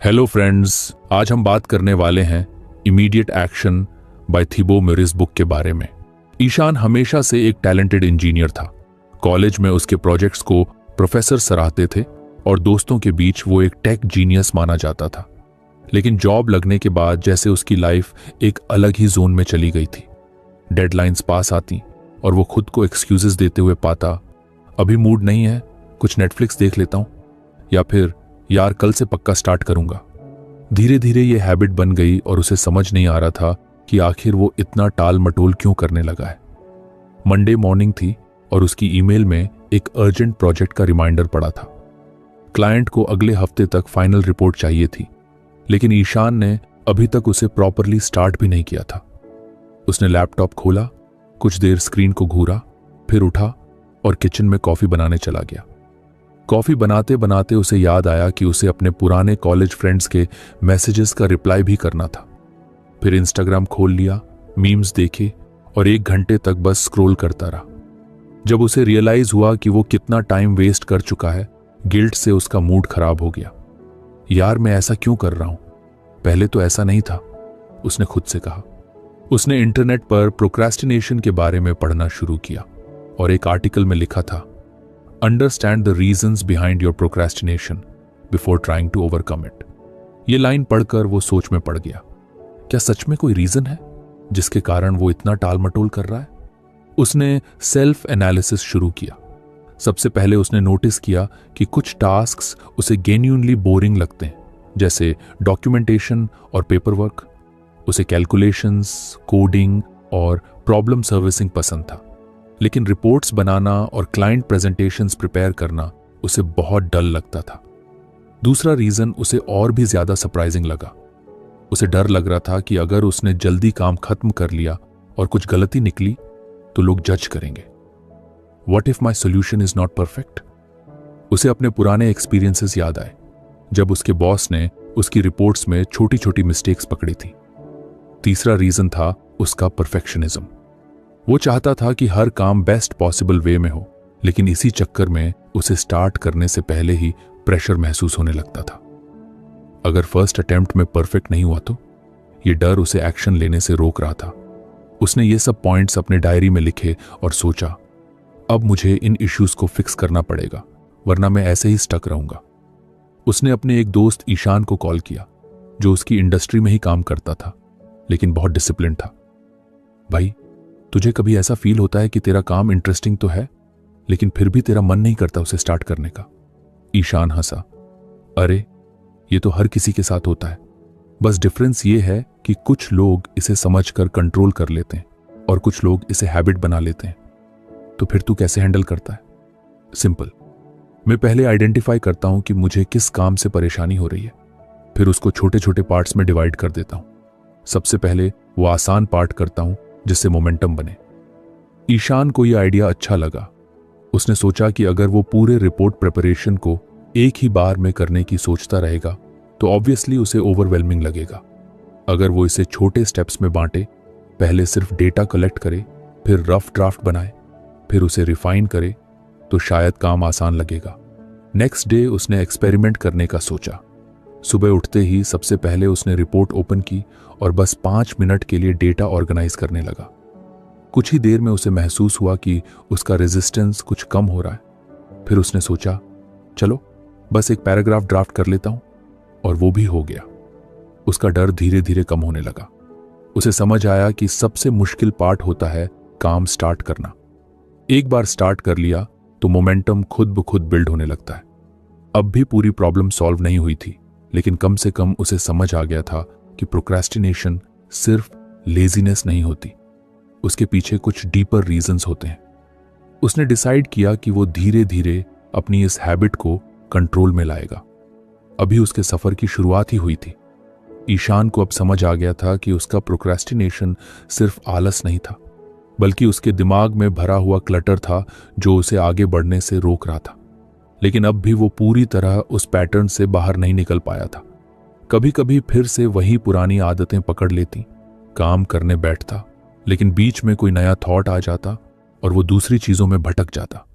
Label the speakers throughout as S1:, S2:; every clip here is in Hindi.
S1: हेलो फ्रेंड्स, आज हम बात करने वाले हैं immediate action by Thibaut Morris book के बारे में। ईशान हमेशा से एक टैलेंटेड इंजीनियर था। कॉलेज में उसके प्रोजेक्ट्स को प्रोफेसर सराहते थे और दोस्तों के बीच वो एक टेक जीनियस माना जाता था। लेकिन जॉब लगने के बाद जैसे उसकी लाइफ एक अलग ही जोन में चली गई थी। डेडलाइंस पास आती और वो खुद को एक्सक्यूजेस देते हुए पाता, अभी मूड नहीं है, कुछ नेटफ्लिक्स देख लेता हूं, या फिर यार कल से पक्का स्टार्ट करूंगा। धीरे धीरे ये हैबिट बन गई और उसे समझ नहीं आ रहा था कि आखिर वो इतना टाल मटोल क्यों करने लगा है। मंडे मॉर्निंग थी और उसकी ईमेल में एक अर्जेंट प्रोजेक्ट का रिमाइंडर पड़ा था। क्लाइंट को अगले हफ्ते तक फाइनल रिपोर्ट चाहिए थी, लेकिन ईशान ने अभी तक उसे प्रॉपरली स्टार्ट भी नहीं किया था। उसने लैपटॉप खोला, कुछ देर स्क्रीन को घूरा, फिर उठा और किचन में कॉफी बनाने चला गया। कॉफी बनाते बनाते उसे याद आया कि उसे अपने पुराने कॉलेज फ्रेंड्स के मैसेजेस का रिप्लाई भी करना था। फिर इंस्टाग्राम खोल लिया, मीम्स देखे और 1 घंटे तक बस स्क्रॉल करता रहा। जब उसे रियलाइज हुआ कि वो कितना टाइम वेस्ट कर चुका है, गिल्ट से उसका मूड खराब हो गया। यार मैं ऐसा क्यों कर रहा हूं, पहले तो ऐसा नहीं था, उसने खुद से कहा। उसने इंटरनेट पर प्रोक्रेस्टिनेशन के बारे में पढ़ना शुरू किया और एक आर्टिकल में लिखा था, understand the reasons behind your procrastination before trying to overcome it. ये लाइन पढ़कर वो सोच में पड़ गया। क्या सच में कोई रीजन है जिसके कारण वो इतना टाल मटोल कर रहा है? उसने सेल्फ एनालिसिस शुरू किया। सबसे पहले उसने नोटिस किया कि कुछ टास्क्स उसे जेन्युइनली बोरिंग लगते हैं, जैसे डॉक्यूमेंटेशन और पेपर वर्क। उसे कैलकुलेशंस, कोडिंग और प्रॉब्लम सर्विसिंग पसंद था, लेकिन रिपोर्ट्स बनाना और क्लाइंट प्रेजेंटेशंस प्रिपेयर करना उसे बहुत डल लगता था। दूसरा रीजन उसे और भी ज्यादा सरप्राइजिंग लगा। उसे डर लग रहा था कि अगर उसने जल्दी काम खत्म कर लिया और कुछ गलती निकली तो लोग जज करेंगे। What if my solution is not perfect? उसे अपने पुराने एक्सपीरियंसेस याद आए, जब उसके बॉस ने उसकी रिपोर्ट्स में छोटी छोटी मिस्टेक्स पकड़ी थी। तीसरा रीजन था उसका परफेक्शनिज्म। वो चाहता था कि हर काम बेस्ट पॉसिबल वे में हो, लेकिन इसी चक्कर में उसे स्टार्ट करने से पहले ही प्रेशर महसूस होने लगता था। अगर फर्स्ट अटेम्प्ट में परफेक्ट नहीं हुआ तो? ये डर उसे एक्शन लेने से रोक रहा था। उसने ये सब पॉइंट्स अपने डायरी में लिखे और सोचा, अब मुझे इन इश्यूज को फिक्स करना पड़ेगा, वरना मैं ऐसे ही स्टक रहूंगा। उसने अपने एक दोस्त ईशान को कॉल किया, जो उसकी इंडस्ट्री में ही काम करता था, लेकिन बहुत डिसिप्लिन था। भाई, तुझे कभी ऐसा फील होता है कि तेरा काम इंटरेस्टिंग तो है, लेकिन फिर भी तेरा मन नहीं करता उसे स्टार्ट करने का? ईशान हंसा, अरे ये तो हर किसी के साथ होता है, बस डिफरेंस ये है कि कुछ लोग इसे समझकर कंट्रोल कर लेते हैं और कुछ लोग इसे हैबिट बना लेते हैं। तो फिर तू कैसे हैंडल करता है? सिंपल, मैं पहले आइडेंटिफाई करता हूं कि मुझे किस काम से परेशानी हो रही है, फिर उसको छोटे छोटे पार्ट्स में डिवाइड कर देता हूं। सबसे पहले वो आसान पार्ट करता हूं जिससे मोमेंटम बने। ईशान को यह आइडिया अच्छा लगा। उसने सोचा कि अगर वो पूरे रिपोर्ट प्रिपरेशन को एक ही बार में करने की सोचता रहेगा तो ऑब्वियसली उसे ओवरवेलमिंग लगेगा। अगर वो इसे छोटे स्टेप्स में बांटे, पहले सिर्फ डेटा कलेक्ट करे, फिर रफ ड्राफ्ट बनाए, फिर उसे रिफाइन करे, तो शायद काम आसान लगेगा। नेक्स्ट डे उसने एक्सपेरिमेंट करने का सोचा। सुबह उठते ही सबसे पहले उसने रिपोर्ट ओपन की और बस 5 मिनट के लिए डेटा ऑर्गेनाइज करने लगा। कुछ ही देर में उसे महसूस हुआ कि उसका रेजिस्टेंस कुछ कम हो रहा है। फिर उसने सोचा, चलो बस एक पैराग्राफ ड्राफ्ट कर लेता हूं, और वो भी हो गया। उसका डर धीरे धीरे कम होने लगा। उसे समझ आया कि सबसे मुश्किल पार्ट होता है काम स्टार्ट करना। एक बार स्टार्ट कर लिया तो मोमेंटम खुद ब खुद बिल्ड होने लगता है। अब भी पूरी प्रॉब्लम सॉल्व नहीं हुई थी, लेकिन कम से कम उसे समझ आ गया था कि प्रोक्रेस्टिनेशन सिर्फ लेजीनेस नहीं होती, उसके पीछे कुछ डीपर रीजंस होते हैं। उसने डिसाइड किया कि वो धीरे धीरे अपनी इस हैबिट को कंट्रोल में लाएगा। अभी उसके सफर की शुरुआत ही हुई थी। ईशान को अब समझ आ गया था कि उसका प्रोक्रेस्टिनेशन सिर्फ आलस नहीं था, बल्कि उसके दिमाग में भरा हुआ क्लटर था जो उसे आगे बढ़ने से रोक रहा था। लेकिन अब भी वो पूरी तरह उस पैटर्न से बाहर नहीं निकल पाया था। कभी कभी फिर से वही पुरानी आदतें पकड़ लेती। काम करने बैठता, लेकिन बीच में कोई नया थॉट आ जाता और वो दूसरी चीजों में भटक जाता।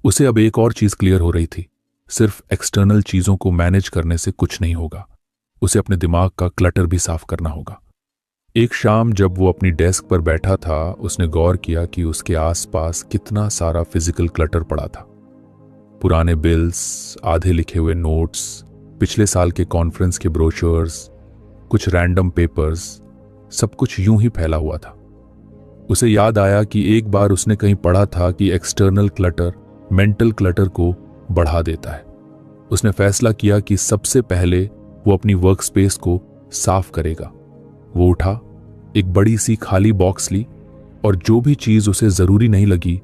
S1: उसे अब एक और चीज क्लियर हो रही थी, सिर्फ एक्सटर्नल चीजों को मैनेज करने से कुछ नहीं होगा। उसे अपने दिमाग का क्लटर भी साफ करना होगा। एक शाम जब वो अपनी डेस्क पर बैठा था, उसने गौर किया कि उसके आसपास कितना सारा फिजिकल क्लटर पड़ा था। पुराने बिल्स, आधे लिखे हुए नोट्स, पिछले साल के कॉन्फ्रेंस के ब्रोशर्स, कुछ रैंडम पेपर्स, सब कुछ यूं ही फैला हुआ था। उसे याद आया कि एक बार उसने कहीं पढ़ा था कि एक्सटर्नल क्लटर मेंटल क्लटर को बढ़ा देता है। उसने फैसला किया कि सबसे पहले वो अपनी वर्क स्पेस को साफ करेगा। वो उठा, एक बड़ी सी खाली बॉक्स ली और जो भी चीज उसे जरूरी नहीं लगी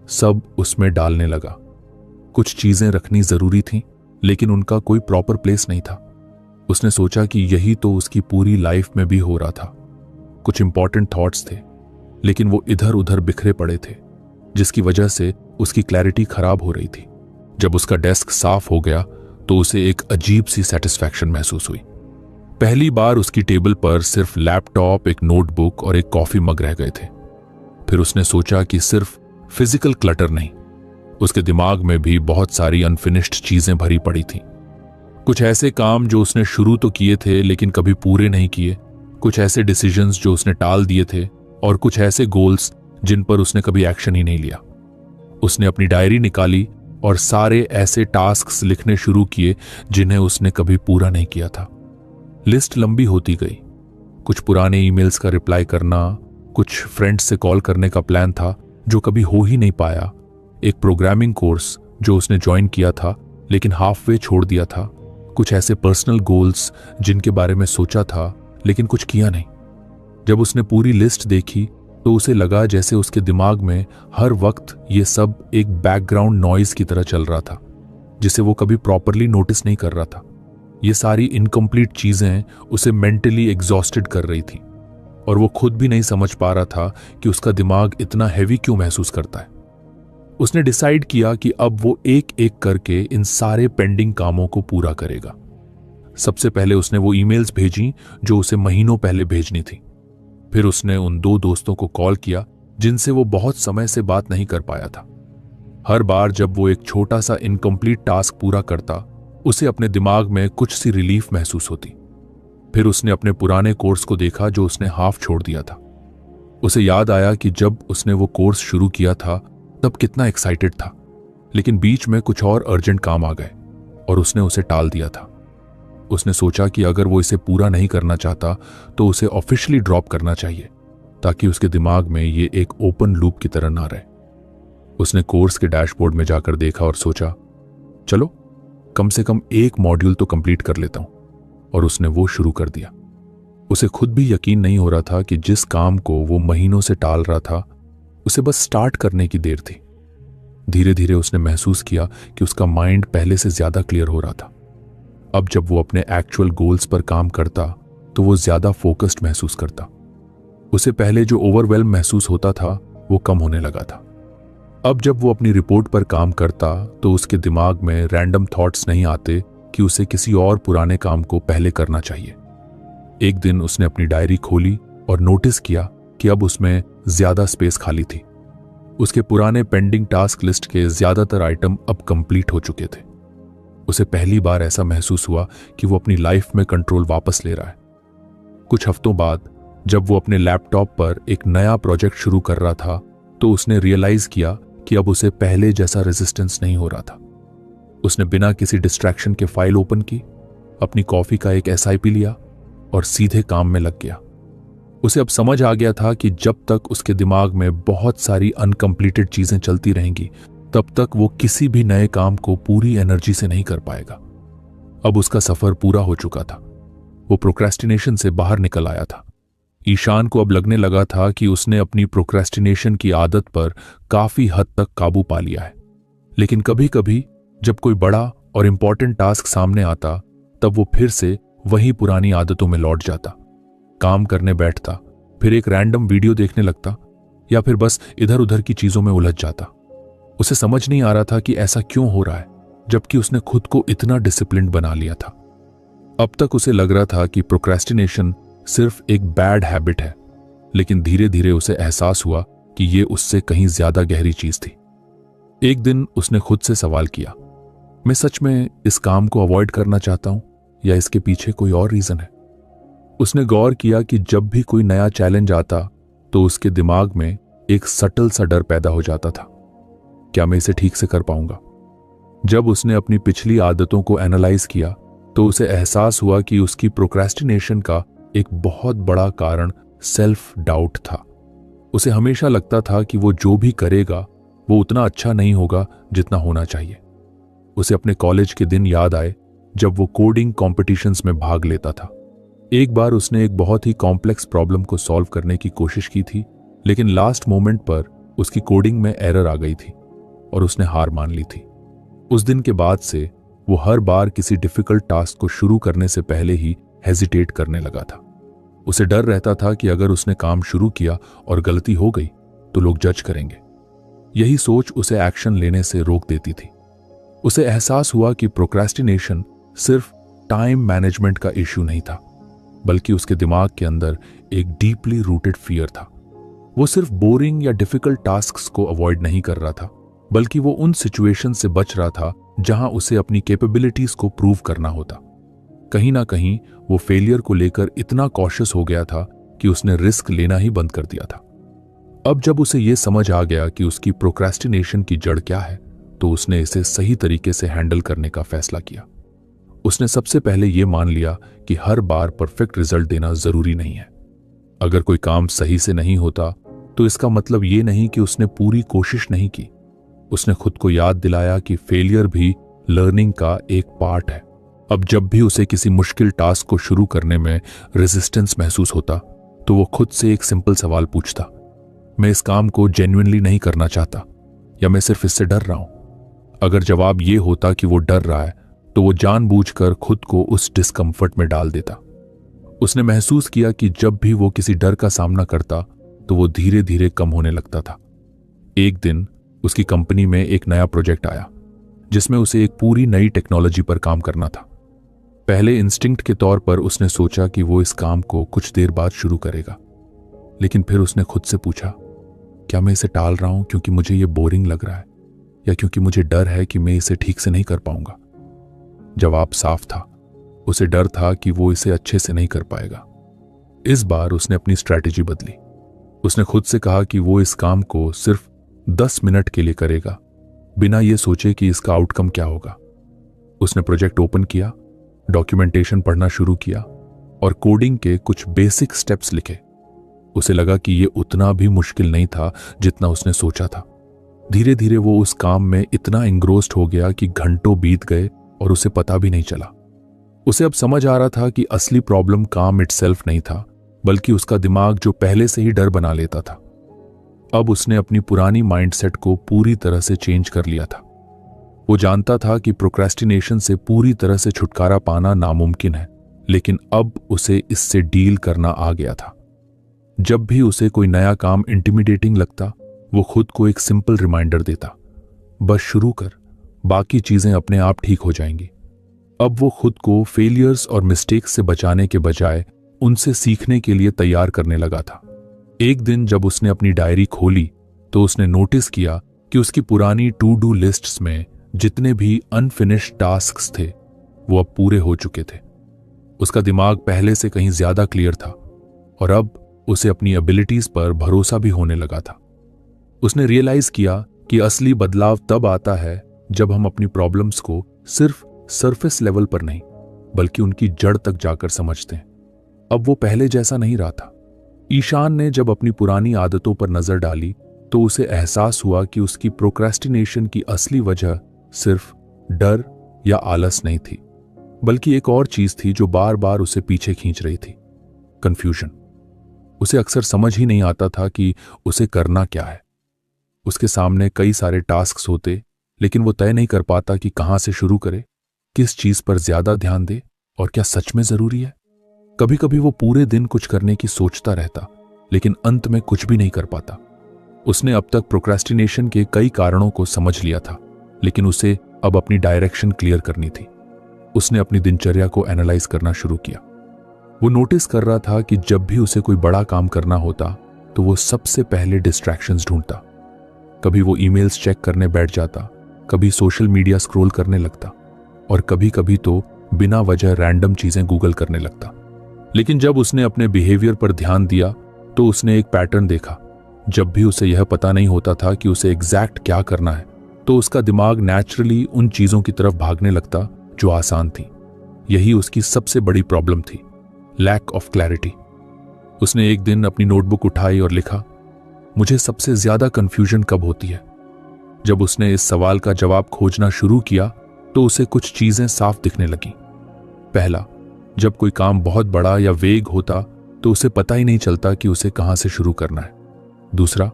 S1: सब उसमें डालने लगा। कुछ चीजें रखनी जरूरी थीं, लेकिन उनका कोई प्रॉपर प्लेस नहीं था। उसने सोचा कि यही तो उसकी पूरी लाइफ में भी हो रहा था। कुछ इंपॉर्टेंट थॉट्स थे, लेकिन वो इधर उधर बिखरे पड़े थे, जिसकी वजह से उसकी क्लैरिटी खराब हो रही थी। जब उसका डेस्क साफ हो गया तो उसे एक अजीब सी सेटिस्फैक्शन महसूस हुई। पहली बार उसकी टेबल पर सिर्फ लैपटॉप, एक नोटबुक और एक कॉफी मग रह गए थे। फिर उसने सोचा कि सिर्फ फिजिकल क्लटर नहीं, उसके दिमाग में भी बहुत सारी अनफिनिश्ड चीजें भरी पड़ी थीं। कुछ ऐसे काम जो उसने शुरू तो किए थे लेकिन कभी पूरे नहीं किए, कुछ ऐसे डिसीजंस जो उसने टाल दिए थे, और कुछ ऐसे गोल्स जिन पर उसने कभी एक्शन ही नहीं लिया। उसने अपनी डायरी निकाली और सारे ऐसे टास्क्स लिखने शुरू किए जिन्हें उसने कभी पूरा नहीं किया था। लिस्ट लंबी होती गई। कुछ पुराने ईमेल्स का रिप्लाई करना, कुछ फ्रेंड्स से कॉल करने का प्लान था जो कभी हो ही नहीं पाया, एक प्रोग्रामिंग कोर्स जो उसने ज्वाइन किया था लेकिन हाफ वे छोड़ दिया था, कुछ ऐसे पर्सनल गोल्स जिनके बारे में सोचा था लेकिन कुछ किया नहीं। जब उसने पूरी लिस्ट देखी तो उसे लगा जैसे उसके दिमाग में हर वक्त ये सब एक बैकग्राउंड नॉइज की तरह चल रहा था, जिसे वो कभी प्रॉपरली नोटिस नहीं कर रहा था। ये सारी इनकम्प्लीट चीजें उसे मेंटली एग्जॉस्टेड कर रही थी और वो खुद भी नहीं समझ पा रहा था कि उसका दिमाग इतना हैवी क्यों महसूस करता है। उसने डिसाइड किया कि अब वो एक एक करके इन सारे पेंडिंग कामों को पूरा करेगा। सबसे पहले उसने वो ईमेल्स भेजी जो उसे महीनों पहले भेजनी थी। फिर उसने उन 2 दोस्तों को कॉल किया जिनसे वो बहुत समय से बात नहीं कर पाया था। हर बार जब वो एक छोटा सा इनकम्प्लीट टास्क पूरा करता, उसे अपने दिमाग में कुछ सी रिलीफ महसूस होती। फिर उसने अपने पुराने कोर्स को देखा जो उसने हाफ छोड़ दिया था। उसे याद आया कि जब उसने वो कोर्स शुरू किया था तब कितना एक्साइटेड था, लेकिन बीच में कुछ और अर्जेंट काम आ गए और उसने उसे टाल दिया था। उसने सोचा कि अगर वो इसे पूरा नहीं करना चाहता तो उसे ऑफिशियली ड्रॉप करना चाहिए, ताकि उसके दिमाग में ये एक ओपन लूप की तरह ना रहे। उसने कोर्स के डैशबोर्ड में जाकर देखा और सोचा, चलो कम से कम एक मॉड्यूल तो कंप्लीट कर लेता हूं, और उसने वो शुरू कर दिया। उसे खुद भी यकीन नहीं हो रहा था कि जिस काम को वो महीनों से टाल रहा था उसे बस स्टार्ट करने की देर थी। धीरे धीरे उसने महसूस किया कि उसका माइंड पहले से ज्यादा क्लियर हो रहा था। अब जब वो अपने एक्चुअल गोल्स पर काम करता तो वो ज्यादा फोकस्ड महसूस करता। उसे पहले जो ओवरवेल्म महसूस होता था वो कम होने लगा था। अब जब वो अपनी रिपोर्ट पर काम करता तो उसके दिमाग में रैंडम थॉट्स नहीं आते कि उसे किसी और पुराने काम को पहले करना चाहिए। एक दिन उसने अपनी डायरी खोली और नोटिस किया कि अब उसमें ज्यादा स्पेस खाली थी। उसके पुराने पेंडिंग टास्क लिस्ट के ज्यादातर आइटम अब कंप्लीट हो चुके थे। उसे पहली बार ऐसा महसूस हुआ कि वो अपनी लाइफ में कंट्रोल वापस ले रहा है। कुछ हफ्तों बाद जब वो अपने लैपटॉप पर एक नया प्रोजेक्ट शुरू कर रहा था तो उसने रियलाइज किया कि अब उसे पहले जैसा रेजिस्टेंस नहीं हो रहा था। उसने बिना किसी डिस्ट्रैक्शन के फाइल ओपन की, अपनी कॉफी का एक एसआईपी लिया और सीधे काम में लग गया। उसे अब समझ आ गया था कि जब तक उसके दिमाग में बहुत सारी अनकंप्लीटेड चीजें चलती रहेंगी तब तक वो किसी भी नए काम को पूरी एनर्जी से नहीं कर पाएगा। अब उसका सफर पूरा हो चुका था। वो प्रोक्रेस्टिनेशन से बाहर निकल आया था। ईशान को अब लगने लगा था कि उसने अपनी प्रोक्रेस्टिनेशन की आदत पर काफी हद तक काबू पा लिया है, लेकिन कभी कभी जब कोई बड़ा और इंपॉर्टेंट टास्क सामने आता तब वो फिर से वही पुरानी आदतों में लौट जाता। काम करने बैठता, फिर एक रैंडम वीडियो देखने लगता या फिर बस इधर उधर की चीजों में उलझ जाता। उसे समझ नहीं आ रहा था कि ऐसा क्यों हो रहा है, जबकि उसने खुद को इतना डिसिप्लिन्ड बना लिया था। अब तक उसे लग रहा था कि प्रोक्रेस्टिनेशन सिर्फ एक बैड हैबिट है, लेकिन धीरे धीरे उसे एहसास हुआ कि ये उससे कहीं ज्यादा गहरी चीज थी। एक दिन उसने खुद से सवाल किया, मैं सच में इस काम को अवॉइड करना चाहता हूं या इसके पीछे कोई और रीजन है? उसने गौर किया कि जब भी कोई नया चैलेंज आता तो उसके दिमाग में एक सटल सा डर पैदा हो जाता था। क्या मैं इसे ठीक से कर पाऊंगा? जब उसने अपनी पिछली आदतों को एनालाइज किया तो उसे एहसास हुआ कि उसकी प्रोक्रेस्टिनेशन का एक बहुत बड़ा कारण सेल्फ डाउट था। उसे हमेशा लगता था कि वो जो भी करेगा वो उतना अच्छा नहीं होगा जितना होना चाहिए। उसे अपने कॉलेज के दिन याद आए जब वो कोडिंग कॉम्पिटिशन्स में भाग लेता था। एक बार उसने एक बहुत ही कॉम्प्लेक्स प्रॉब्लम को सॉल्व करने की कोशिश की थी, लेकिन लास्ट मोमेंट पर उसकी कोडिंग में एरर आ गई थी और उसने हार मान ली थी। उस दिन के बाद से वो हर बार किसी डिफिकल्ट टास्क को शुरू करने से पहले ही हेजिटेट करने लगा था। उसे डर रहता था कि अगर उसने काम शुरू किया और गलती हो गई तो लोग जज करेंगे। यही सोच उसे एक्शन लेने से रोक देती थी। उसे एहसास हुआ कि प्रोक्रेस्टिनेशन सिर्फ टाइम मैनेजमेंट का इश्यू नहीं था, बल्कि उसके दिमाग के अंदर एक डीपली रूटेड फियर था। वो सिर्फ बोरिंग या डिफिकल्ट टास्क्स को अवॉइड नहीं कर रहा था, बल्कि वो उन सिचुएशन से बच रहा था जहां उसे अपनी कैपेबिलिटीज को प्रूव करना होता। कहीं ना कहीं वो फेलियर को लेकर इतना कॉशियस हो गया था कि उसने रिस्क लेना ही बंद कर दिया था। अब जब उसे ये समझ आ गया कि उसकी प्रोक्रेस्टिनेशन की जड़ क्या है, तो उसने इसे सही तरीके से हैंडल करने का फैसला किया। उसने सबसे पहले ये मान लिया कि हर बार परफेक्ट रिजल्ट देना जरूरी नहीं है। अगर कोई काम सही से नहीं होता तो इसका मतलब ये नहीं कि उसने पूरी कोशिश नहीं की। उसने खुद को याद दिलाया कि फेलियर भी लर्निंग का एक पार्ट है। अब जब भी उसे किसी मुश्किल टास्क को शुरू करने में रेजिस्टेंस महसूस होता तो वो खुद से एक सिंपल सवाल पूछता, मैं इस काम को जेन्युइनली नहीं करना चाहता या मैं सिर्फ इससे डर रहा हूं? अगर जवाब ये होता कि वो डर रहा है तो वो जानबूझकर खुद को उस डिस्कम्फर्ट में डाल देता। उसने महसूस किया कि जब भी वो किसी डर का सामना करता तो वो धीरे धीरे कम होने लगता था। एक दिन उसकी कंपनी में एक नया प्रोजेक्ट आया जिसमें उसे एक पूरी नई टेक्नोलॉजी पर काम करना था। पहले इंस्टिंक्ट के तौर पर उसने सोचा कि वो इस काम को कुछ देर बाद शुरू करेगा, लेकिन फिर उसने खुद से पूछा, क्या मैं इसे टाल रहा हूं क्योंकि मुझे ये बोरिंग लग रहा है या क्योंकि मुझे डर है कि मैं इसे ठीक से नहीं कर पाऊंगा? जवाब साफ था, उसे डर था कि वो इसे अच्छे से नहीं कर पाएगा। इस बार उसने अपनी स्ट्रैटेजी बदली। उसने खुद से कहा कि वो इस काम को सिर्फ 10 मिनट के लिए करेगा, बिना ये सोचे कि इसका आउटकम क्या होगा। उसने प्रोजेक्ट ओपन किया, डॉक्यूमेंटेशन पढ़ना शुरू किया और कोडिंग के कुछ बेसिक स्टेप्स लिखे। उसे लगा कि ये उतना भी मुश्किल नहीं था जितना उसने सोचा था। धीरे धीरे वो उस काम में इतना इंग्रोस्ड हो गया कि घंटों बीत गए और उसे पता भी नहीं चला। उसे अब समझ आ रहा था कि असली प्रॉब्लम काम इटसेल्फ नहीं था, बल्कि उसका दिमाग जो पहले से ही डर बना लेता था। अब उसने अपनी पुरानी माइंडसेट को पूरी तरह से चेंज कर लिया था। वो जानता था कि प्रोक्रेस्टिनेशन से पूरी तरह से छुटकारा पाना नामुमकिन है, लेकिन अब उसे इससे डील करना आ गया था। जब भी उसे कोई नया काम इंटिमिडेटिंग लगता, वो खुद को एक सिंपल रिमाइंडर देता, बस शुरू कर, बाकी चीजें अपने आप ठीक हो जाएंगी। अब वो खुद को फेलियर्स और मिस्टेक्स से बचाने के बजाय उनसे सीखने के लिए तैयार करने लगा था। एक दिन जब उसने अपनी डायरी खोली तो उसने नोटिस किया कि उसकी पुरानी टू डू लिस्ट्स में जितने भी अनफिनिश्ड टास्क्स थे वो अब पूरे हो चुके थे। उसका दिमाग पहले से कहीं ज्यादा क्लियर था और अब उसे अपनी एबिलिटीज पर भरोसा भी होने लगा था। उसने रियलाइज किया कि असली बदलाव तब आता है जब हम अपनी प्रॉब्लम्स को सिर्फ सरफेस लेवल पर नहीं बल्कि उनकी जड़ तक जाकर समझते हैं। अब वो पहले जैसा नहीं रहा था। ईशान ने जब अपनी पुरानी आदतों पर नजर डाली तो उसे एहसास हुआ कि उसकी प्रोक्रेस्टिनेशन की असली वजह सिर्फ डर या आलस नहीं थी, बल्कि एक और चीज थी जो बार बार उसे पीछे खींच रही थी, कंफ्यूजन। उसे अक्सर समझ ही नहीं आता था कि उसे करना क्या है। उसके सामने कई सारे टास्क्स होते, लेकिन वो तय नहीं कर पाता कि कहां से शुरू करे, किस चीज पर ज्यादा ध्यान दे और क्या सच में जरूरी है। कभी कभी वो पूरे दिन कुछ करने की सोचता रहता, लेकिन अंत में कुछ भी नहीं कर पाता। उसने अब तक प्रोक्रेस्टिनेशन के कई कारणों को समझ लिया था, लेकिन उसे अब अपनी डायरेक्शन क्लियर करनी थी। उसने अपनी दिनचर्या को एनालाइज करना शुरू किया। वो नोटिस कर रहा था कि जब भी उसे कोई बड़ा काम करना होता तो वो सबसे पहले डिस्ट्रैक्शंस ढूंढता। कभी वो ईमेल्स चेक करने बैठ जाता, कभी सोशल मीडिया स्क्रॉल करने लगता और कभी कभी तो बिना वजह रैंडम चीजें गूगल करने लगता। लेकिन जब उसने अपने बिहेवियर पर ध्यान दिया तो उसने एक पैटर्न देखा। जब भी उसे यह पता नहीं होता था कि उसे एग्जैक्ट क्या करना है, तो उसका दिमाग नेचुरली उन चीजों की तरफ भागने लगता जो आसान थी। यही उसकी सबसे बड़ी प्रॉब्लम थी, लैक ऑफ क्लैरिटी। उसने एक दिन अपनी नोटबुक उठाई और लिखा, मुझे सबसे ज्यादा कंफ्यूजन कब होती है? जब उसने इस सवाल का जवाब खोजना शुरू किया तो उसे कुछ चीजें साफ दिखने लगी। पहला, जब कोई काम बहुत बड़ा या वेग होता तो उसे पता ही नहीं चलता कि उसे कहां से शुरू करना है। दूसरा,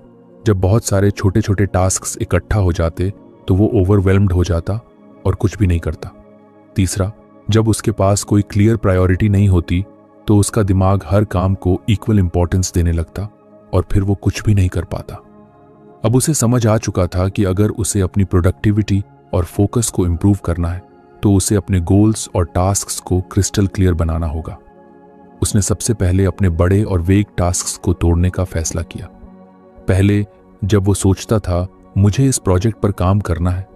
S1: जब बहुत सारे छोटे छोटे टास्क्स इकट्ठा हो जाते तो वो ओवरवेल्म्ड हो जाता और कुछ भी नहीं करता। तीसरा, जब उसके पास कोई क्लियर प्रायोरिटी नहीं होती तो उसका दिमाग हर काम को इक्वल इंपॉर्टेंस देने लगता और फिर वो कुछ भी नहीं कर पाता। अब उसे समझ आ चुका था कि अगर उसे अपनी प्रोडक्टिविटी और फोकस को इंप्रूव करना है तो उसे अपने गोल्स और टास्क्स को क्रिस्टल क्लियर बनाना होगा। उसने सबसे पहले अपने बड़े और वेग टास्क्स को तोड़ने का फैसला किया। पहले जब वो सोचता था मुझे इस प्रोजेक्ट पर काम करना है,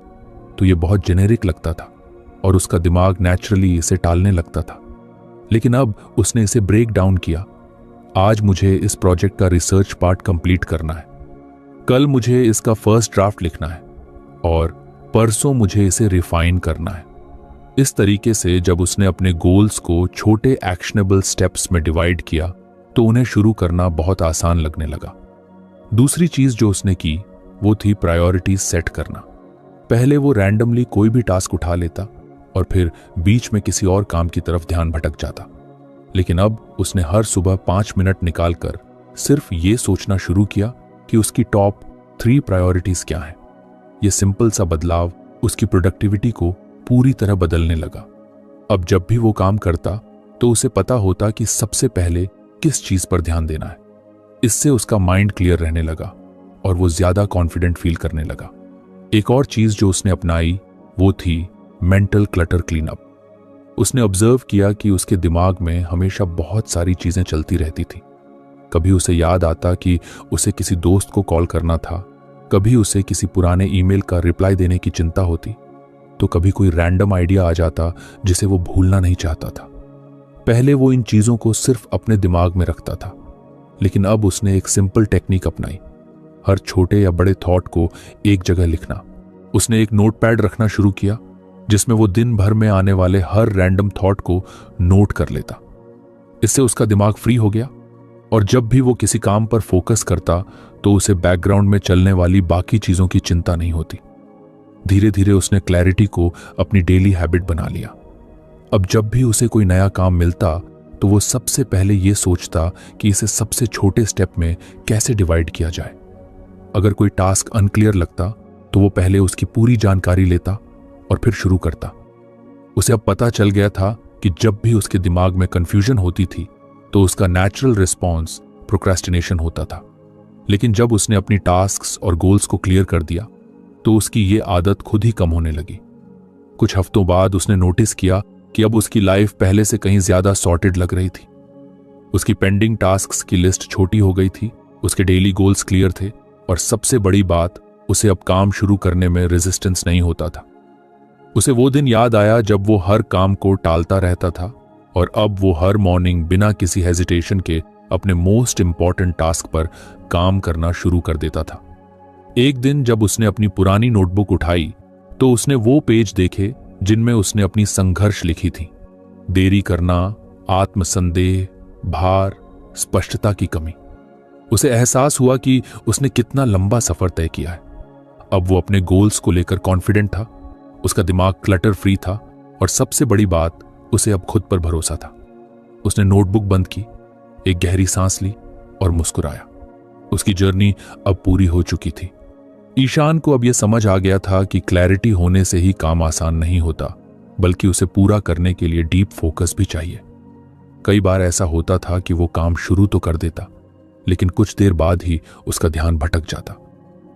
S1: तो ये बहुत जेनेरिक लगता था और उसका दिमाग नेचुरली इसे टालने लगता था। लेकिन अब उसने इसे ब्रेक डाउन किया। आज मुझे इस प्रोजेक्ट का रिसर्च पार्ट कंप्लीट करना है, कल मुझे इसका फर्स्ट ड्राफ्ट लिखना है और परसों मुझे इसे रिफाइन करना है। इस तरीके से जब उसने अपने गोल्स को छोटे एक्शनेबल स्टेप्स में डिवाइड किया तो उन्हें शुरू करना बहुत आसान लगने लगा। दूसरी चीज जो उसने की वो थी प्रायोरिटीज सेट करना। पहले वो रैंडमली कोई भी टास्क उठा लेता और फिर बीच में किसी और काम की तरफ ध्यान भटक जाता। लेकिन अब उसने हर सुबह 5 मिनट निकालकर सिर्फ ये सोचना शुरू किया कि उसकी टॉप 3 प्रायोरिटीज क्या हैं। यह सिंपल सा बदलाव उसकी प्रोडक्टिविटी को पूरी तरह बदलने लगा। अब जब भी वो काम करता तो उसे पता होता कि सबसे पहले किस चीज पर ध्यान देना है। इससे उसका माइंड क्लियर रहने लगा और वो ज्यादा कॉन्फिडेंट फील करने लगा। एक और चीज जो उसने अपनाई वो थी मेंटल क्लटर क्लीनअप। उसने ऑब्जर्व किया कि उसके दिमाग में हमेशा बहुत सारी चीजें चलती रहती थी। कभी उसे याद आता कि उसे किसी दोस्त को कॉल करना था, कभी उसे किसी पुराने ईमेल का रिप्लाई देने की चिंता होती, तो कभी कोई रैंडम आइडिया आ जाता जिसे वो भूलना नहीं चाहता था। पहले वो इन चीजों को सिर्फ अपने दिमाग में रखता था, लेकिन अब उसने एक सिंपल टेक्निक अपनाई, हर छोटे या बड़े थॉट को एक जगह लिखना। उसने एक नोटपैड रखना शुरू किया जिसमें वो दिन भर में आने वाले हर रैंडम थॉट को नोट कर लेता। इससे उसका दिमाग फ्री हो गया और जब भी वो किसी काम पर फोकस करता तो उसे बैकग्राउंड में चलने वाली बाकी चीजों की चिंता नहीं होती। धीरे धीरे उसने क्लैरिटी को अपनी डेली हैबिट बना लिया। अब जब भी उसे कोई नया काम मिलता तो वो सबसे पहले ये सोचता कि इसे सबसे छोटे स्टेप में कैसे डिवाइड किया जाए। अगर कोई टास्क अनक्लियर लगता तो वो पहले उसकी पूरी जानकारी लेता और फिर शुरू करता। उसे अब पता चल गया था कि जब भी उसके दिमाग में कंफ्यूजन होती थी तो उसका नेचुरल रिस्पॉन्स प्रोक्रेस्टिनेशन होता था। लेकिन जब उसने अपनी टास्क्स और गोल्स को क्लियर कर दिया तो उसकी ये आदत खुद ही कम होने लगी। कुछ हफ्तों बाद उसने नोटिस किया कि अब उसकी लाइफ पहले से कहीं ज्यादा सॉर्टेड लग रही थी। उसकी पेंडिंग टास्क्स की लिस्ट छोटी हो गई थी, उसके डेली गोल्स क्लियर थे और सबसे बड़ी बात, उसे अब काम शुरू करने में रेजिस्टेंस नहीं होता था। उसे वो दिन याद आया जब वो हर काम को टालता रहता था और अब वो हर मॉर्निंग बिना किसी हेजिटेशन के अपने मोस्ट इंपॉर्टेंट टास्क पर काम करना शुरू कर देता था। एक दिन जब उसने अपनी पुरानी नोटबुक उठाई तो उसने वो पेज देखे जिनमें उसने अपनी संघर्ष लिखी थी। देरी करना, आत्मसंदेह, भार, स्पष्टता की कमी। उसे एहसास हुआ कि उसने कितना लंबा सफर तय किया है। अब वो अपने गोल्स को लेकर कॉन्फिडेंट था, उसका दिमाग क्लटर फ्री था और सबसे बड़ी बात, उसे अब खुद पर भरोसा था। उसने नोटबुक बंद की, एक गहरी सांस ली और मुस्कुराया। उसकी जर्नी अब पूरी हो चुकी थी। ईशान को अब यह समझ आ गया था कि क्लैरिटी होने से ही काम आसान नहीं होता, बल्कि उसे पूरा करने के लिए डीप फोकस भी चाहिए। कई बार ऐसा होता था कि वो काम शुरू तो कर देता, लेकिन कुछ देर बाद ही उसका ध्यान भटक जाता।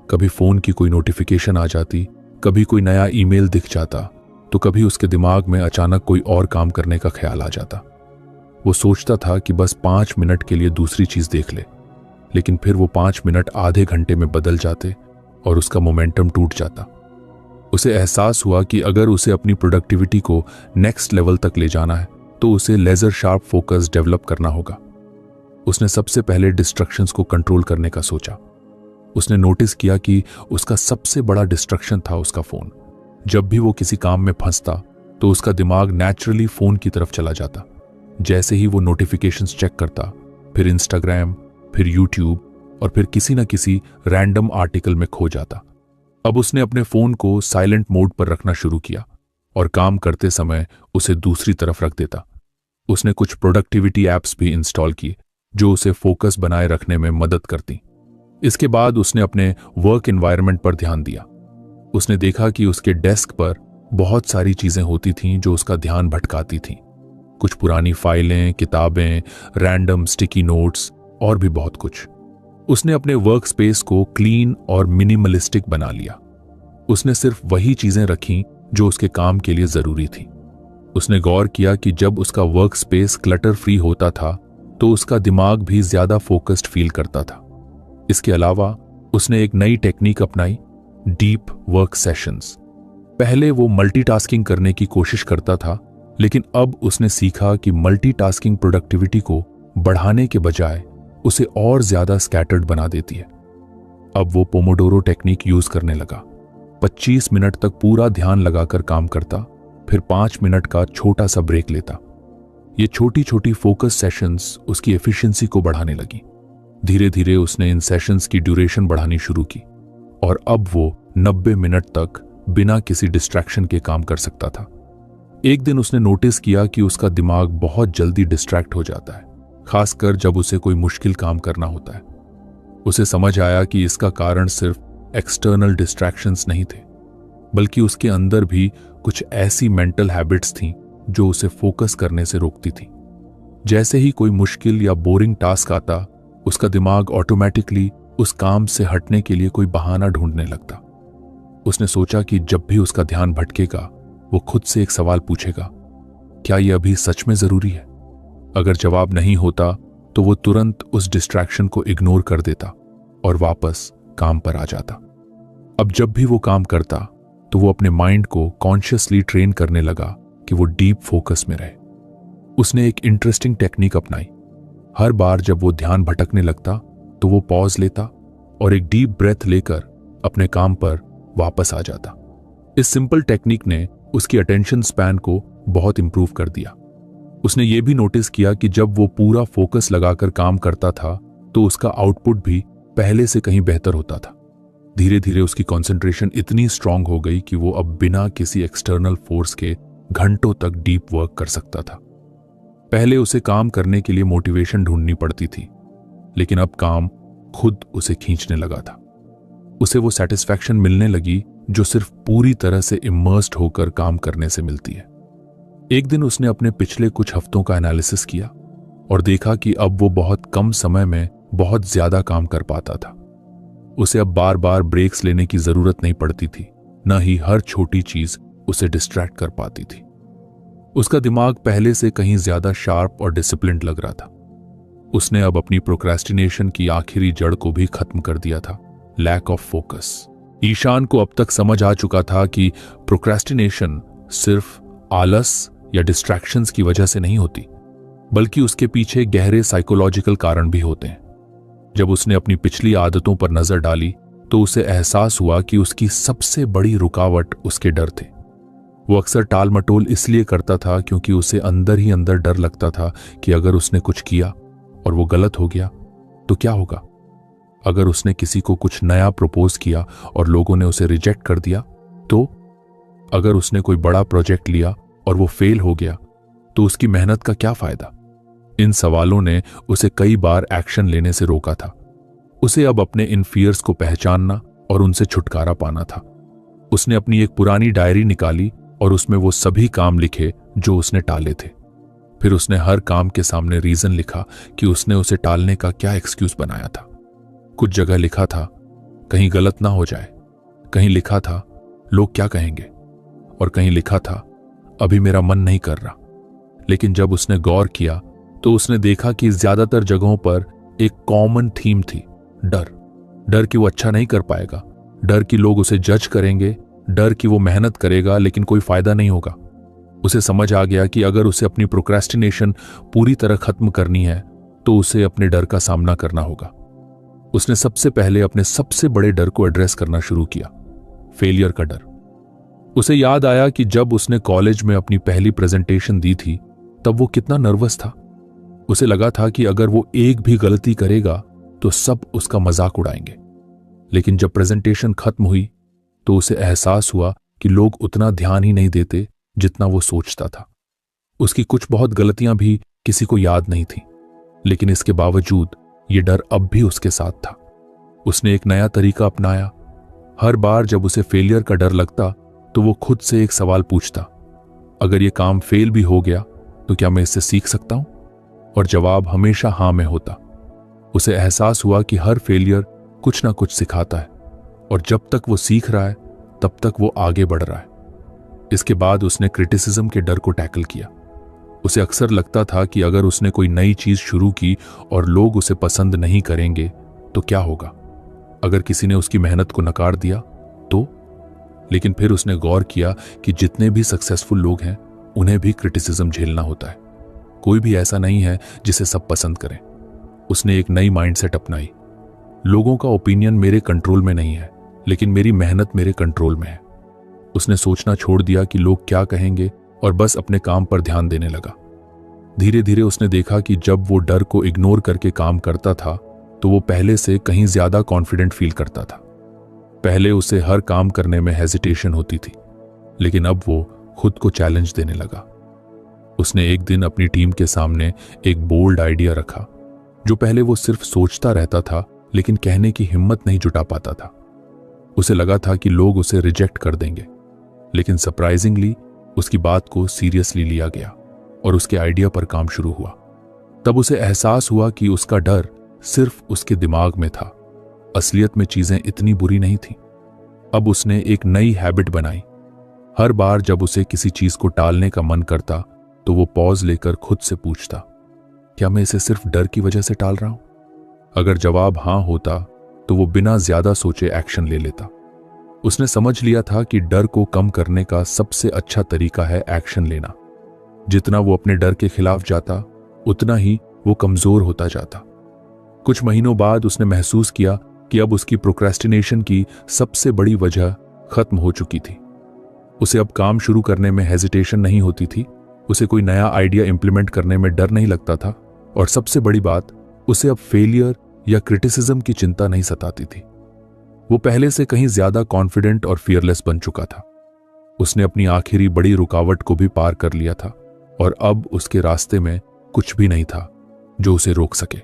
S1: कभी फोन की कोई नोटिफिकेशन आ जाती, कभी कोई नया ईमेल दिख जाता, तो कभी उसके दिमाग में अचानक कोई और काम करने का ख्याल आ जाता। वो सोचता था कि बस 5 मिनट के लिए दूसरी चीज देख ले, लेकिन फिर वो 5 मिनट आधे घंटे में बदल जाते और उसका मोमेंटम टूट जाता। उसे एहसास हुआ कि अगर उसे अपनी प्रोडक्टिविटी को नेक्स्ट लेवल तक ले जाना है तो उसे लेजर शार्प फोकस डेवलप करना होगा। उसने सबसे पहले डिस्ट्रक्शंस को कंट्रोल करने का सोचा। उसने नोटिस किया कि उसका सबसे बड़ा डिस्ट्रक्शन था उसका फोन। जब भी वो किसी काम में फंसता तो उसका दिमाग नेचुरली फोन की तरफ चला जाता। जैसे ही वो नोटिफिकेशंस चेक करता, फिर इंस्टाग्राम, फिर यूट्यूब और फिर किसी न किसी रैंडम आर्टिकल में खो जाता। अब उसने अपने फोन को साइलेंट मोड पर रखना शुरू किया और काम करते समय उसे दूसरी तरफ रख देता। उसने कुछ प्रोडक्टिविटी एप्स भी इंस्टॉल की जो उसे फोकस बनाए रखने में मदद करती। इसके बाद उसने अपने वर्क एनवायरनमेंट पर ध्यान दिया। उसने देखा कि उसके डेस्क पर बहुत सारी चीजें होती थीं जो उसका ध्यान भटकाती थीं। कुछ पुरानी फाइलें, किताबें, रैंडम स्टिकी नोट्स और भी बहुत कुछ। उसने अपने वर्क स्पेस को क्लीन और मिनिमलिस्टिक बना लिया। उसने सिर्फ वही चीजें रखीं जो उसके काम के लिए जरूरी थी। उसने गौर किया कि जब उसका वर्क स्पेस क्लटर फ्री होता था तो उसका दिमाग भी ज्यादा फोकस्ड फील करता था। इसके अलावा उसने एक नई टेक्निक अपनाई, डीप वर्क सेशंस। पहले वो मल्टीटास्किंग करने की कोशिश करता था, लेकिन अब उसने सीखा कि मल्टीटास्किंग प्रोडक्टिविटी को बढ़ाने के बजाय उसे और ज्यादा स्कैटर्ड बना देती है। अब वो पोमोडोरो टेक्निक यूज करने लगा। 25 मिनट तक पूरा ध्यान लगाकर काम करता, फिर 5 मिनट का छोटा सा ब्रेक लेता। ये छोटी छोटी फोकस सेशंस उसकी एफिशिएंसी को बढ़ाने लगी। धीरे धीरे उसने इन सेशंस की ड्यूरेशन बढ़ानी शुरू की और अब वो 90 मिनट तक बिना किसी डिस्ट्रैक्शन के काम कर सकता था। एक दिन उसने नोटिस किया कि उसका दिमाग बहुत जल्दी डिस्ट्रैक्ट हो जाता है, खासकर जब उसे कोई मुश्किल काम करना होता है। उसे समझ आया कि इसका कारण सिर्फ एक्सटर्नल डिस्ट्रैक्शंस नहीं थे, बल्कि उसके अंदर भी कुछ ऐसी मेंटल हैबिट्स थीं जो उसे फोकस करने से रोकती थी। जैसे ही कोई मुश्किल या बोरिंग टास्क आता, उसका दिमाग ऑटोमेटिकली उस काम से हटने के लिए कोई बहाना ढूंढने लगता। उसने सोचा कि जब भी उसका ध्यान भटकेगा, वो खुद से एक सवाल पूछेगा, क्या यह अभी सच में जरूरी है? अगर जवाब नहीं होता तो वो तुरंत उस डिस्ट्रैक्शन को इग्नोर कर देता और वापस काम पर आ जाता। अब जब भी वो काम करता तो वो अपने माइंड को कॉन्शियसली ट्रेन करने लगा कि वो डीप फोकस में रहे। उसने एक इंटरेस्टिंग टेक्निक अपनाई। हर बार जब वो ध्यान भटकने लगता तो वो पॉज लेता और एक डीप ब्रेथ लेकर अपने काम पर वापस आ जाता। इस सिंपल टेक्निक ने उसकी अटेंशन स्पैन को बहुत इंप्रूव कर दिया। उसने ये भी नोटिस किया कि जब वो पूरा फोकस लगाकर काम करता था तो उसका आउटपुट भी पहले से कहीं बेहतर होता था। धीरे धीरे उसकी कंसंट्रेशन इतनी स्ट्रांग हो गई कि वो अब बिना किसी एक्सटर्नल फोर्स के घंटों तक डीप वर्क कर सकता था। पहले उसे काम करने के लिए मोटिवेशन ढूंढनी पड़ती थी, लेकिन अब काम खुद उसे खींचने लगा था। उसे वो सेटिस्फैक्शन मिलने लगी जो सिर्फ पूरी तरह से इमर्स्ड होकर काम करने से मिलती है। एक दिन उसने अपने पिछले कुछ हफ्तों का एनालिसिस किया और देखा कि अब वो बहुत कम समय में बहुत ज्यादा काम कर पाता था। उसे अब बार बार ब्रेक्स लेने की जरूरत नहीं पड़ती थी, न ही हर छोटी चीज उसे डिस्ट्रैक्ट कर पाती थी। उसका दिमाग पहले से कहीं ज्यादा शार्प और डिसिप्लिन्ड लग रहा था। उसने अब अपनी प्रोक्रेस्टिनेशन की आखिरी जड़ को भी खत्म कर दिया था, लैक ऑफ फोकस। ईशान को अब तक समझ आ चुका था कि प्रोक्रेस्टिनेशन सिर्फ आलस या डिस्ट्रैक्शंस की वजह से नहीं होती, बल्कि उसके पीछे गहरे साइकोलॉजिकल कारण भी होते हैं। जब उसने अपनी पिछली आदतों पर नजर डाली तो उसे एहसास हुआ कि उसकी सबसे बड़ी रुकावट उसके डर थे। वो अक्सर टाल मटोल इसलिए करता था क्योंकि उसे अंदर ही अंदर डर लगता था कि अगर उसने कुछ किया और वो गलत हो गया तो क्या होगा। अगर उसने किसी को कुछ नया प्रपोज किया और लोगों ने उसे रिजेक्ट कर दिया तो, अगर उसने कोई बड़ा प्रोजेक्ट लिया और वो फेल हो गया तो उसकी मेहनत का क्या फायदा। इन सवालों ने उसे कई बार एक्शन लेने से रोका था। उसे अब अपने इन फियर्स को पहचानना और उनसे छुटकारा पाना था। उसने अपनी एक पुरानी डायरी निकाली और उसमें वो सभी काम लिखे जो उसने टाले थे। फिर उसने हर काम के सामने रीजन लिखा कि उसने उसे टालने का क्या एक्सक्यूज बनाया था। कुछ जगह लिखा था कहीं गलत ना हो जाए, कहीं लिखा था लोग क्या कहेंगे, और कहीं लिखा था अभी मेरा मन नहीं कर रहा। लेकिन जब उसने गौर किया तो उसने देखा कि ज्यादातर जगहों पर एक कॉमन थीम थी, डर। डर कि वो अच्छा नहीं कर पाएगा, डर कि लोग उसे जज करेंगे डर कि वो मेहनत करेगा लेकिन कोई फायदा नहीं होगा। उसे समझ आ गया कि अगर उसे अपनी प्रोक्रेस्टिनेशन पूरी तरह खत्म करनी है तो उसे अपने डर का सामना करना होगा। उसने सबसे पहले अपने सबसे बड़े डर को एड्रेस करना शुरू किया, फेलियर का डर। उसे याद आया कि जब उसने कॉलेज में अपनी पहली प्रेजेंटेशन दी थी तब वो कितना नर्वस था। उसे लगा था कि अगर वो एक भी गलती करेगा तो सब उसका मजाक उड़ाएंगे। लेकिन जब प्रेजेंटेशन खत्म हुई तो उसे एहसास हुआ कि लोग उतना ध्यान ही नहीं देते जितना वो सोचता था। उसकी कुछ बहुत गलतियां भी किसी को याद नहीं थी, लेकिन इसके बावजूद ये डर अब भी उसके साथ था। उसने एक नया तरीका अपनाया। हर बार जब उसे फेलियर का डर लगता तो वो खुद से एक सवाल पूछता, अगर ये काम फेल भी हो गया तो क्या मैं इससे सीख सकता हूं? और जवाब हमेशा हां में होता। उसे एहसास हुआ कि हर फेलियर कुछ ना कुछ सिखाता है और जब तक वो सीख रहा है तब तक वो आगे बढ़ रहा है। इसके बाद उसने क्रिटिसिज्म के डर को टैकल किया। उसे अक्सर लगता था कि अगर उसने कोई नई चीज शुरू की और लोग उसे पसंद नहीं करेंगे तो क्या होगा? अगर किसी ने उसकी मेहनत को नकार दिया तो? लेकिन फिर उसने गौर किया कि जितने भी सक्सेसफुल लोग हैं उन्हें भी क्रिटिसिज्म झेलना होता है। कोई भी ऐसा नहीं है जिसे सब पसंद करें। उसने एक नई माइंडसेट अपनाई। लोगों का ओपिनियन मेरे कंट्रोल में नहीं है, लेकिन मेरी मेहनत मेरे कंट्रोल में है। उसने सोचना छोड़ दिया कि लोग क्या कहेंगे और बस अपने काम पर ध्यान देने लगा। धीरे धीरे उसने देखा कि जब वो डर को इग्नोर करके काम करता था तो वो पहले से कहीं ज्यादा कॉन्फिडेंट फील करता था। पहले उसे हर काम करने में हेजिटेशन होती थी, लेकिन अब वो खुद को चैलेंज देने लगा। उसने एक दिन अपनी टीम के सामने एक बोल्ड आइडिया रखा जो पहले वो सिर्फ सोचता रहता था लेकिन कहने की हिम्मत नहीं जुटा पाता था। उसे लगा था कि लोग उसे रिजेक्ट कर देंगे, लेकिन सरप्राइजिंगली उसकी बात को सीरियसली लिया गया और उसके आइडिया पर काम शुरू हुआ। तब उसे एहसास हुआ कि उसका डर सिर्फ उसके दिमाग में था। असलियत में चीजें इतनी बुरी नहीं थी। अब उसने एक नई हैबिट बनाई। हर बार जब उसे किसी चीज को टालने का मन करता तो वो पॉज लेकर खुद से पूछता, क्या मैं इसे सिर्फ डर की वजह से टाल रहा हूं? अगर जवाब हां होता तो वो बिना ज्यादा सोचे एक्शन ले लेता। उसने समझ लिया था कि डर को कम करने का सबसे अच्छा तरीका है एक्शन लेना। जितना वो अपने डर के खिलाफ जाता उतना ही वो कमजोर होता जाता। कुछ महीनों बाद उसने महसूस किया कि अब उसकी प्रोक्रेस्टिनेशन की सबसे बड़ी वजह खत्म हो चुकी थी। उसे अब काम शुरू करने में हेजिटेशन नहीं होती थी, उसे कोई नया आइडिया इंप्लीमेंट करने में डर नहीं लगता था, और सबसे बड़ी बात, उसे अब फेलियर या क्रिटिसिज्म की चिंता नहीं सताती थी। वो पहले से कहीं ज्यादा कॉन्फिडेंट और फियरलेस बन चुका था। उसने अपनी आखिरी बड़ी रुकावट को भी पार कर लिया था और अब उसके रास्ते में कुछ भी नहीं था जो उसे रोक सके।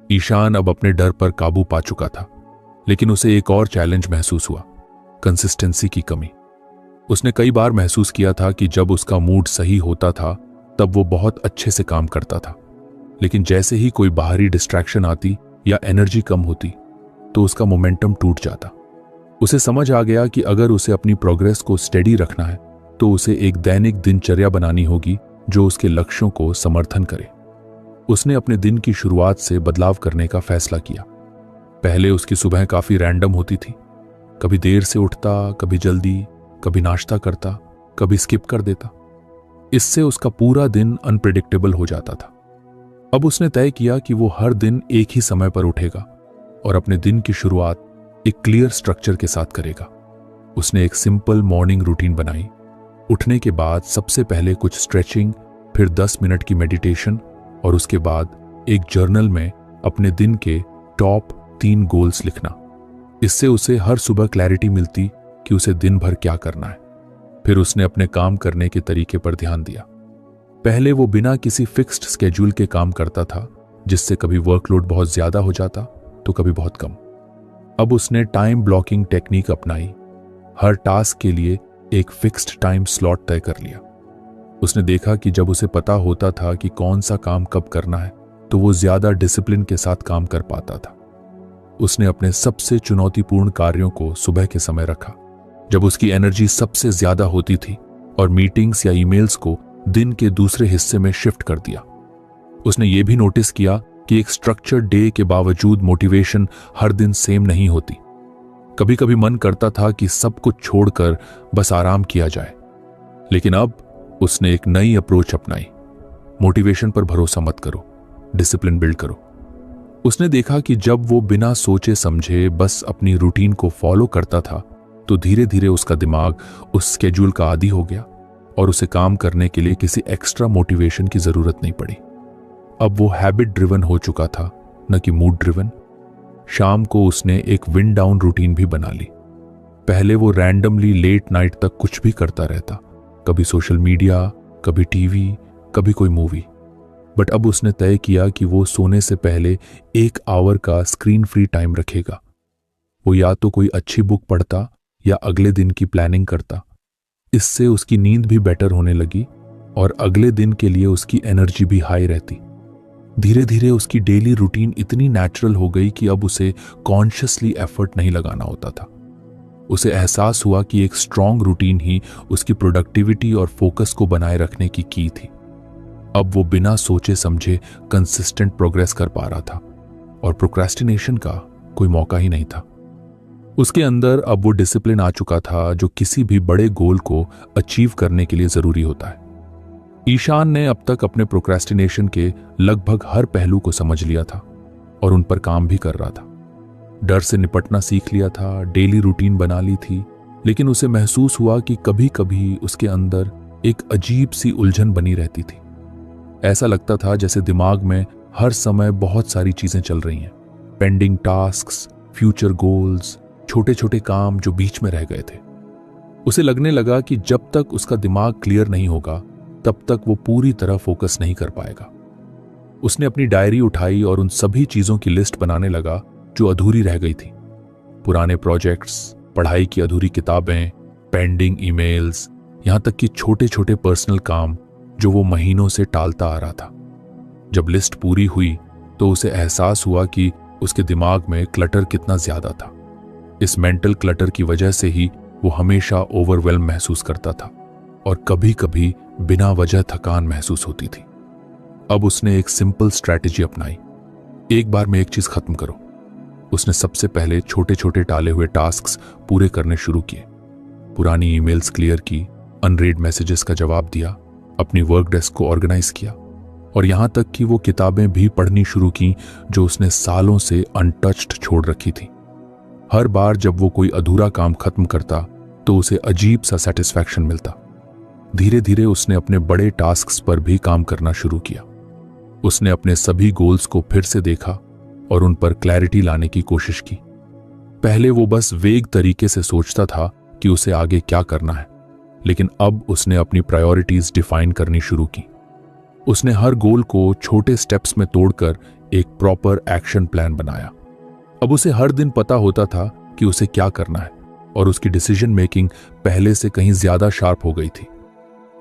S1: ईशान अब अपने डर पर काबू पा चुका था, लेकिन उसे एक और चैलेंज महसूस हुआ, कंसिस्टेंसी की कमी। उसने कई बार महसूस किया था कि जब उसका मूड सही होता था तब वो बहुत अच्छे से काम करता था, लेकिन जैसे ही कोई बाहरी डिस्ट्रैक्शन आती या एनर्जी कम होती तो उसका मोमेंटम टूट जाता। उसे समझ आ गया कि अगर उसे अपनी प्रोग्रेस को स्टेडी रखना है तो उसे एक दैनिक दिनचर्या बनानी होगी जो उसके लक्ष्यों को समर्थन करे। उसने अपने दिन की शुरुआत से बदलाव करने का फैसला किया। पहले उसकी सुबह काफी रैंडम होती थी। कभी देर से उठता, कभी जल्दी, कभी नाश्ता करता, कभी स्किप कर देता। इससे उसका पूरा दिन अनप्रेडिक्टेबल हो जाता था। अब उसने तय किया कि वो हर दिन एक ही समय पर उठेगा और अपने दिन की शुरुआत एक क्लियर स्ट्रक्चर के साथ करेगा। उसने एक सिंपल मॉर्निंग रूटीन बनाई। उठने के बाद सबसे पहले कुछ स्ट्रेचिंग, फिर 10 मिनट की मेडिटेशन और उसके बाद एक जर्नल में अपने दिन के टॉप 3 गोल्स लिखना। इससे उसे हर सुबह क्लैरिटी मिलती कि उसे दिन भर क्या करना है। फिर उसने अपने काम करने के तरीके पर ध्यान दिया। पहले वो बिना किसी फिक्स्ड स्केड्यूल के काम करता था, जिससे कभी वर्कलोड बहुत ज्यादा हो जाता तो कभी बहुत कम। अब उसने टाइम ब्लॉकिंग टेक्निक अपनाई। हर टास्क के लिए एक फिक्स्ड टाइम स्लॉट तय कर लिया। उसने देखा कि जब उसे पता होता था कि कौन सा काम कब करना है तो वो ज्यादा डिसिप्लिन के साथ काम कर पाता था। उसने अपने सबसे चुनौतीपूर्ण कार्यों को सुबह के समय रखा, जब उसकी एनर्जी सबसे ज्यादा होती थी, और मीटिंग्स या ईमेल्स को दिन के दूसरे हिस्से में शिफ्ट कर दिया। उसने ये भी नोटिस किया कि एक स्ट्रक्चर्ड डे के बावजूद मोटिवेशन हर दिन सेम नहीं होती। कभी कभी मन करता था कि सब कुछ छोड़कर बस आराम किया जाए, लेकिन अब उसने एक नई अप्रोच अपनाई। मोटिवेशन पर भरोसा मत करो, डिसिप्लिन बिल्ड करो। उसने देखा कि जब वो बिना सोचे समझे बस अपनी रूटीन को फॉलो करता था तो धीरे धीरे उसका दिमाग उस स्केड्यूल का आदी हो गया और उसे काम करने के लिए किसी एक्स्ट्रा मोटिवेशन की जरूरत नहीं पड़ी। अब वो हैबिट ड्रिवन हो चुका था, न कि मूड ड्रिवन। शाम को उसने एक विंड डाउन रूटीन भी बना ली। पहले वो रैंडमली लेट नाइट तक कुछ भी करता रहता, कभी सोशल मीडिया, कभी टीवी, कभी कोई मूवी। बट अब उसने तय किया कि वो सोने से पहले 1 आवर का स्क्रीन फ्री टाइम रखेगा। वो या तो कोई अच्छी बुक पढ़ता या अगले दिन की प्लानिंग करता। इससे उसकी नींद भी बेटर होने लगी और अगले दिन के लिए उसकी एनर्जी भी हाई रहती। धीरे धीरे उसकी डेली रूटीन इतनी नेचुरल हो गई कि अब उसे कॉन्शियसली एफर्ट नहीं लगाना होता था। उसे एहसास हुआ कि एक स्ट्रॉन्ग रूटीन ही उसकी प्रोडक्टिविटी और फोकस को बनाए रखने की की थी। अब वो बिना सोचे समझे कंसिस्टेंट प्रोग्रेस कर पा रहा था और प्रोक्रेस्टिनेशन का कोई मौका ही नहीं था। उसके अंदर अब वो डिसिप्लिन आ चुका था जो किसी भी बड़े गोल को अचीव करने के लिए जरूरी होता है। ईशान ने अब तक अपने प्रोक्रेस्टिनेशन के लगभग हर पहलू को समझ लिया था और उन पर काम भी कर रहा था। डर से निपटना सीख लिया था, डेली रूटीन बना ली थी, लेकिन उसे महसूस हुआ कि कभी कभी उसके अंदर एक अजीब सी उलझन बनी रहती थी। ऐसा लगता था जैसे दिमाग में हर समय बहुत सारी चीजें चल रही हैं, पेंडिंग टास्क्स, फ्यूचर गोल्स, छोटे छोटे काम जो बीच में रह गए थे। उसे लगने लगा कि जब तक उसका दिमाग क्लियर नहीं होगा तब तक वो पूरी तरह फोकस नहीं कर पाएगा। उसने अपनी डायरी उठाई और उन सभी चीजों की लिस्ट बनाने लगा जो अधूरी रह गई थी। पुराने प्रोजेक्ट्स, पढ़ाई की अधूरी किताबें, पेंडिंग ईमेल्स, यहां तक कि छोटे छोटे पर्सनल काम जो वो महीनों से टालता आ रहा था। जब लिस्ट पूरी हुई तो उसे एहसास हुआ कि उसके दिमाग में क्लटर कितना ज्यादा था। इस मेंटल क्लटर की वजह से ही वो हमेशा ओवरवेल्म महसूस करता था और कभी कभी बिना वजह थकान महसूस होती थी। अब उसने एक सिंपल स्ट्रैटेजी अपनाई, एक बार में एक चीज खत्म करो। उसने सबसे पहले छोटे छोटे टाले हुए टास्क्स पूरे करने शुरू किए। पुरानी ईमेल्स क्लियर की, अनरेड मैसेजेस का जवाब दिया, अपनी वर्क डेस्क को ऑर्गेनाइज किया और यहां तक कि वो किताबें भी पढ़नी शुरू की जो उसने सालों से अनटच्ड छोड़ रखी थी। हर बार जब वो कोई अधूरा काम खत्म करता तो उसे अजीब सा सेटिस्फैक्शन मिलता। धीरे धीरे उसने अपने बड़े टास्क्स पर भी काम करना शुरू किया। उसने अपने सभी गोल्स को फिर से देखा और उन पर क्लैरिटी लाने की कोशिश की। पहले वो बस वेग तरीके से सोचता था कि उसे आगे क्या करना है, लेकिन अब उसने अपनी प्रायोरिटीज डिफाइन करनी शुरू की। उसने हर गोल को छोटे स्टेप्स में तोड़कर एक प्रॉपर एक्शन प्लान बनाया। अब उसे हर दिन पता होता था कि उसे क्या करना है और उसकी डिसीजन मेकिंग पहले से कहीं ज्यादा शार्प हो गई थी।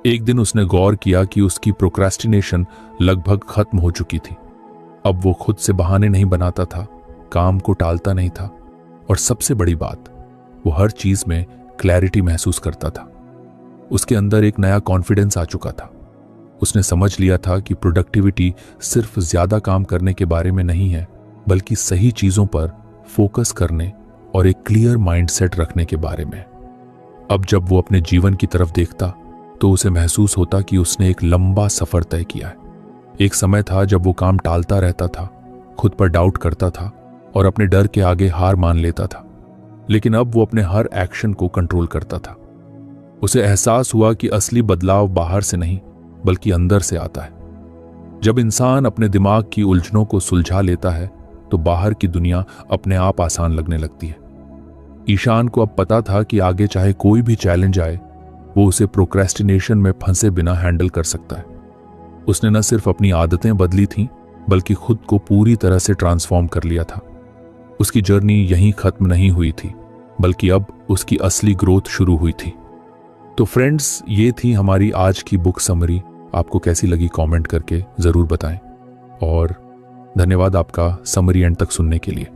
S1: एक दिन उसने गौर किया कि उसकी प्रोक्रेस्टिनेशन लगभग खत्म हो चुकी थी। अब वो खुद से बहाने नहीं बनाता था, काम को टालता नहीं था और सबसे बड़ी बात, वो हर चीज में क्लैरिटी महसूस करता था। उसके अंदर एक नया कॉन्फिडेंस आ चुका था। उसने समझ लिया था कि प्रोडक्टिविटी सिर्फ ज्यादा काम करने के बारे में नहीं है, बल्कि सही चीजों पर फोकस करने और एक क्लियर माइंडसेट रखने के बारे में। अब जब वो अपने जीवन की तरफ देखता तो उसे महसूस होता कि उसने एक लंबा सफर तय किया है। एक समय था जब वो काम टालता रहता था, खुद पर डाउट करता था और अपने डर के आगे हार मान लेता था, लेकिन अब वो अपने हर एक्शन को कंट्रोल करता था। उसे एहसास हुआ कि असली बदलाव बाहर से नहीं बल्कि अंदर से आता है। जब इंसान अपने दिमाग की उलझनों को सुलझा लेता है तो बाहर की दुनिया अपने आप आसान लगने लगती है। ईशान को अब पता था कि आगे चाहे कोई भी चैलेंज आए, वो उसे प्रोक्रेस्टिनेशन में फंसे बिना हैंडल कर सकता है। उसने न सिर्फ अपनी आदतें बदली थीं, बल्कि खुद को पूरी तरह से ट्रांसफॉर्म कर लिया था। उसकी जर्नी यहीं खत्म नहीं हुई थी, बल्कि अब उसकी असली ग्रोथ शुरू हुई थी। तो फ्रेंड्स, ये थी हमारी आज की बुक समरी। आपको कैसी लगी कमेंट करके जरूर बताएं और धन्यवाद आपका समरी एंड तक सुनने के लिए।